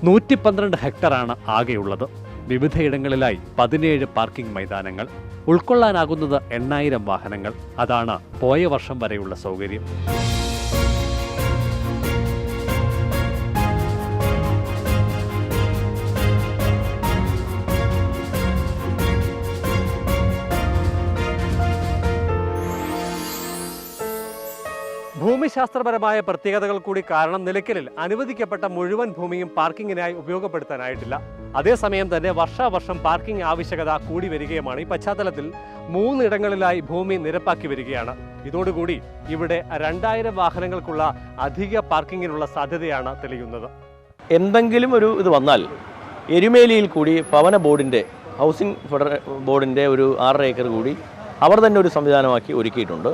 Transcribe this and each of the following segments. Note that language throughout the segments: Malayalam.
112 ഹെക്ടറാണ് ആകെയുള്ളത്. വിവിധയിടങ്ങളിലായി 17 പാർക്കിംഗ് മൈതാനങ്ങൾ. ഉൾക്കൊള്ളാനാകുന്നത് 8000 വാഹനങ്ങൾ. അതാണ് പോയ വർഷം വരെയുള്ള സൗകര്യം. ഭൂമിശാസ്ത്രപരമായ പ്രത്യേകതകൾ കൂടി കാരണം നിലയ്ക്കലിൽ അനുവദിക്കപ്പെട്ട മുഴുവൻ ഭൂമിയും പാർക്കിങ്ങിനായി ഉപയോഗപ്പെടുത്താനായിട്ടില്ല. അതേസമയം തന്നെ വർഷാവർഷം പാർക്കിംഗ് ആവശ്യകത കൂടി വരികയുമാണ്. ഈ പശ്ചാത്തലത്തിൽ 3 ഇടങ്ങളിലായി ഭൂമി നിരപ്പാക്കി വരികയാണ്. ഇതോടുകൂടി ഇവിടെ 2000 വാഹനങ്ങൾക്കുള്ള അധിക പാർക്കിങ്ങിനുള്ള സാധ്യതയാണ് തെളിയുന്നത്. എന്തെങ്കിലും ഒരു ഇത് വന്നാൽ എരുമേലിയിൽ കൂടി ഭവന ബോർഡിൻ്റെ ഹൗസിംഗ് ബോർഡിൻ്റെ ഒരു 6 ഏക്കർ കൂടി അവർ തന്നെ ഒരു സംവിധാനമാക്കി ഒരുക്കിയിട്ടുണ്ട്.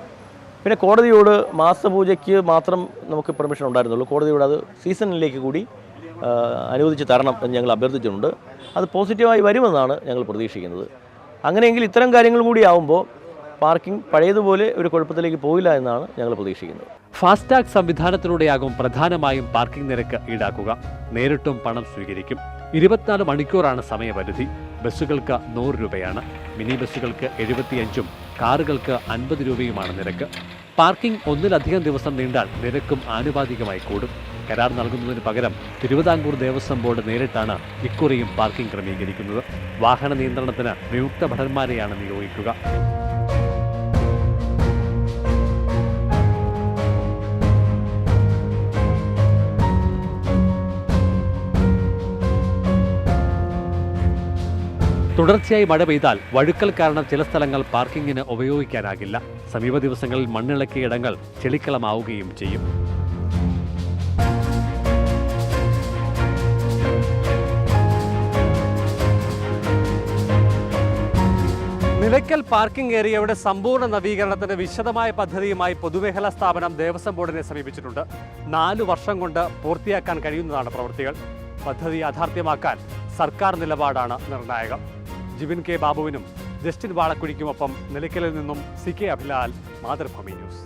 പിന്നെ കോടതിയോട് മാസപൂജയ്ക്ക് മാത്രം നമുക്ക് പെർമിഷൻ ഉണ്ടായിരുന്നുള്ളൂ. കോടതിയോട് അത് സീസണിലേക്ക് കൂടി അനുവദിച്ച് തരണം എന്ന് ഞങ്ങൾ അഭ്യർത്ഥിച്ചിട്ടുണ്ട്. അത് പോസിറ്റീവായി വരുമെന്നാണ് ഞങ്ങൾ പ്രതീക്ഷിക്കുന്നത്. അങ്ങനെയെങ്കിൽ ഇത്തരം കാര്യങ്ങൾ കൂടി ആവുമ്പോൾ പാർക്കിംഗ് പഴയതുപോലെ ഒരു കുഴപ്പത്തിലേക്ക് പോയില്ല എന്നാണ് ഞങ്ങൾ പ്രതീക്ഷിക്കുന്നത്. ഫാസ്ടാഗ് സംവിധാനത്തിലൂടെയാകും പ്രധാനമായും പാർക്കിംഗ് നിരക്ക് ഈടാക്കുക. നേരിട്ടും പണം സ്വീകരിക്കും. 24 മണിക്കൂറാണ് സമയപരിധി. ബസ്സുകൾക്ക് 100 രൂപയാണ്. മിനി ബസ്സുകൾക്ക് 75ഉം കാറുകൾക്ക് 50 രൂപയുമാണ് നിരക്ക്. പാർക്കിംഗ് ഒന്നിലധികം ദിവസം നീണ്ടാൽ നിരക്കും ആനുപാതികമായി കൂടും. കരാർ നൽകുന്നതിന് പകരം തിരുവിതാംകൂർ ദേവസ്വം ബോർഡ് നേരിട്ടാണ് ഇക്കുറിയും പാർക്കിംഗ് ക്രമീകരിക്കുന്നത്. വാഹന നിയന്ത്രണത്തിന് നിയുക്ത ഭടന്മാരെയാണ് നിയോഗിക്കുക. തുടർച്ചയായി മഴ പെയ്താൽ വഴുക്കൽ കാരണം ചില സ്ഥലങ്ങൾ പാർക്കിങ്ങിന് ഉപയോഗിക്കാനാകില്ല. സമീപ ദിവസങ്ങളിൽ മണ്ണിളക്കിയ ഇടങ്ങൾ ചെളിക്കളമാവുകയും ചെയ്യും. നിലയ്ക്കൽ പാർക്കിംഗ് ഏരിയയുടെ സമ്പൂർണ്ണ നവീകരണത്തിന് വിശദമായ പദ്ധതിയുമായി പൊതുമേഖലാ സ്ഥാപനം ദേവസ്വം ബോർഡിനെ സമീപിച്ചിട്ടുണ്ട്. 4 വർഷം കൊണ്ട് പൂർത്തിയാക്കാൻ കഴിയുന്നതാണ് പ്രവൃത്തികൾ. പദ്ധതി യാഥാർത്ഥ്യമാക്കാൻ സർക്കാർ നിലപാടാണ് നിർണായകം. ജിബിൻ കെ ബാബുവിനും ജസ്റ്റിൻ വാളക്കുഴിക്കുമൊപ്പം നിലയ്ക്കലിൽ നിന്നും CK അഭിലാൽ, മാതൃഭൂമി ന്യൂസ്.